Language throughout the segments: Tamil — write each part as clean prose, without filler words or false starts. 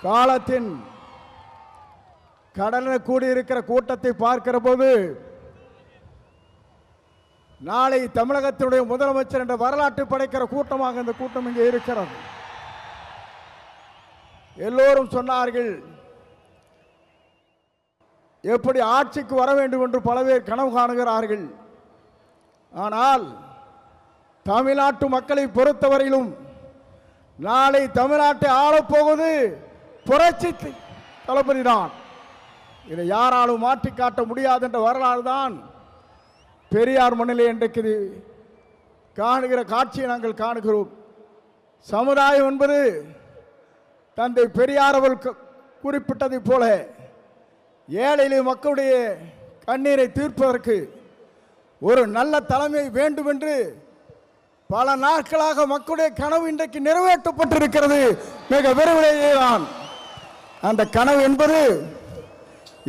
காலத்தின் கடலில் கூடியிருக்கிற கூட்டத்தை பார்க்கிற போது நாளை தமிழகத்தினுடைய முதலமைச்சர் என்ற வரலாற்றை படைக்கிற கூட்டமாக இந்த கூட்டம் இங்கே இருக்கிறது. எல்லோரும் சொன்னார்கள், எப்படி ஆட்சிக்கு வர வேண்டும் என்று பல பேர் கனவு காணுகிறார்கள். ஆனால் தமிழ்நாட்டு மக்களை பொறுத்தவரையிலும் நாளை தமிழ்நாட்டை ஆளப்போவது புரட்சி தளபதி தான். இதை யாராலும் மாற்றி காட்ட முடியாது என்ற வரலாறு தான் பெரியார் மண்ணிலே இன்றைக்கு காணுகிற காட்சியை நாங்கள் காணுகிறோம். சமுதாயம் என்பது தந்தை பெரியார் அவர்கள் குறிப்பிட்டதைப் போல ஏழை மக்களுடைய கண்ணீரை தீர்ப்பதற்கு ஒரு நல்ல தலைமை வேண்டும் என்று பல நாட்களாக மக்களுடைய கனவு இன்றைக்கு நிறைவேற்றப்பட்டிருக்கிறது. மிக விரைவிலேயே தான் அந்த கனவு என்பது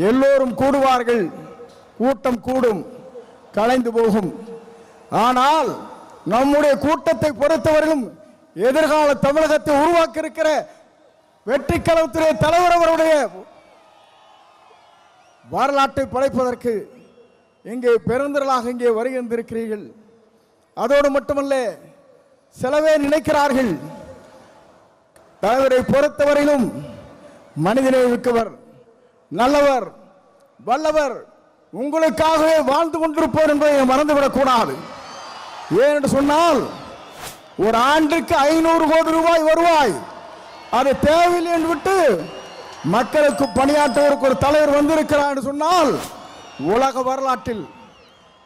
எல்லோரும் கூடுவார்கள், கூட்டம் கூடும், கலைந்து போகும். ஆனால் நம்முடைய கூட்டத்தை பொறுத்தவரையும் எதிர்கால தமிழகத்தை உருவாக்க இருக்கிற வெற்றி கழகத்துடைய தலைவர் அவருடைய வரலாற்றை படைப்பதற்கு இங்கே பெருந்திரளாக இங்கே வருகின்றிருக்கிறீர்கள். அதோடு மட்டுமல்ல, சிலவே நினைக்கிறார்கள் தலைவரை பொறுத்தவரையிலும் மனிதனை மிக்கவர், நல்லவர், வல்லவர், உங்களுக்காகவே வாழ்ந்து கொண்டிருப்போர் என்பதை மறந்துவிடக் கூடாது. ஏனென்று சொன்னால் ஒரு ஆண்டுக்கு 500 கோடி ரூபாய் வருவாய் அது தேவையில்லை என்று விட்டு மக்களுக்கு பணியாற்றுவதற்கு ஒரு தலைவர் வந்திருக்கிறார் என்று சொன்னால் உலக வரலாற்றில்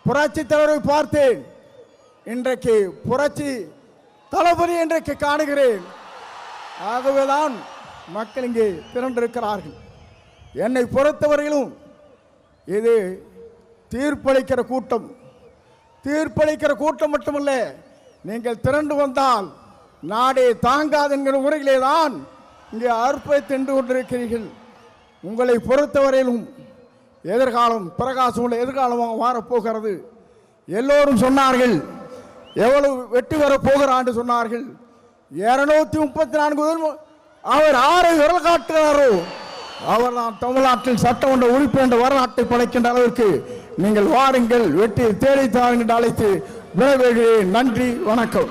புரட்சி தலைவரை பார்த்தேன், இன்றைக்கு புரட்சி தளபதி இன்றைக்கு காணுகிறேன். ஆகவேதான் மக்கள் இங்கே திரண்டிருக்கிறார்கள். என்னை பொறுத்தவரையிலும் இது தீர்ப்பளிக்கிற கூட்டம். தீர்ப்பளிக்கிற கூட்டம் மட்டுமல்ல, நீங்கள் திரண்டு வந்தால் நாடே தாங்காது என்கிற முறையிலே தான் இங்கே அற்புதத்தை தின்று கொண்டிருக்கிறீர்கள். உங்களை பொறுத்தவரையிலும் எதிர்காலம் பிரகாசம் உள்ள எதிர்காலமாக மாறப்போகிறது. எல்லோரும் சொன்னார்கள், எவ்வளவு வெற்றி பெற போகிறான் சொன்னார்கள். 234 அவர் ஆரை விரல் காட்டுகிறாரோ அவர் தான் தமிழ்நாட்டில் சட்டமன்ற உறுப்பினர் என்ற வரலாற்றை படைக்கின்ற அளவிற்கு நீங்கள் வாருங்கள், வெற்றி தேடி தாருங்கள் அழைத்து விரைவுகிறேன். நன்றி, வணக்கம்.